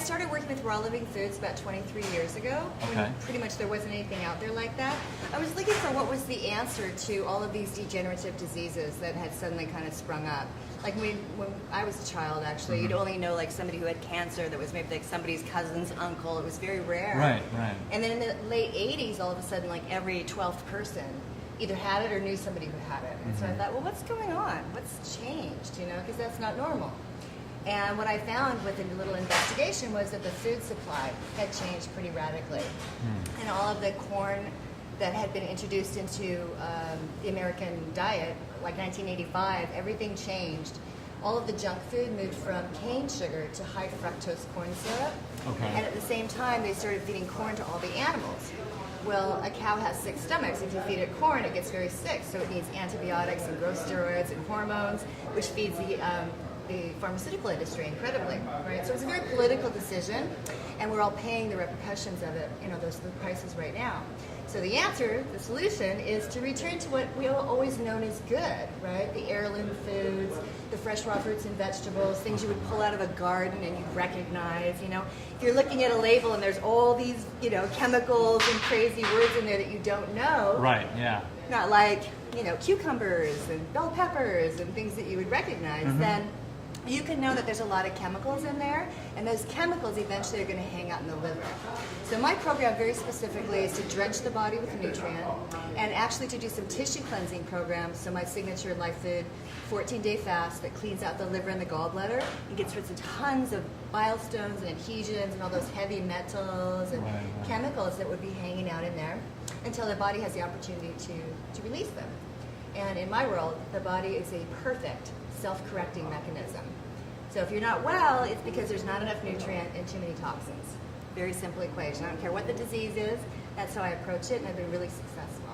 started working with Raw Living Foods about 23 years ago. Okay. When pretty much there wasn't anything out there like that. I was looking for what was the answer to all of these degenerative diseases that had suddenly kind of sprung up. Like when I was a child, actually, you'd only know like somebody who had cancer that was maybe like somebody's cousin's uncle. It was very rare. Right, right. And then in the late 80s, all of a sudden, like every 12th person either had it or knew somebody who had it. And so I thought, well, what's going on? What's changed? You know, because that's not normal. And what I found with a little investigation was that the food supply had changed pretty radically. And all of the corn that had been introduced into the American diet, like 1985, everything changed. All of the junk food moved from cane sugar to high fructose corn syrup. Okay. And at the same time, they started feeding corn to all the animals. Well, a cow has 6 stomachs. If you feed it corn, it gets very sick. So it needs antibiotics and growth steroids and hormones, which feeds the pharmaceutical industry incredibly, right? So it's a very political decision, and we're all paying the repercussions of it, you know, those are the prices right now. So the answer, the solution, is to return to what we have always known as good, right? The heirloom foods, the fresh raw fruits and vegetables, things you would pull out of a garden and you'd recognize, you know. If you're looking at a label and there's all these, you know, chemicals and crazy words in there that you don't know. Right, yeah. Not like, you know, cucumbers and bell peppers and things that you would recognize, then you can know that there's a lot of chemicals in there, and those chemicals eventually are going to hang out in the liver. So my program very specifically is to drench the body with nutrient and actually to do some tissue cleansing programs. So my signature Life Food 14-day fast that cleans out the liver and the gallbladder and gets rid of tons of bile stones and adhesions and all those heavy metals and chemicals that would be hanging out in there until the body has the opportunity to release them. And in my world, the body is a perfect self-correcting mechanism. So if you're not well, it's because there's not enough nutrient and too many toxins. Very simple equation. I don't care what the disease is, that's how I approach it, and I've been really successful.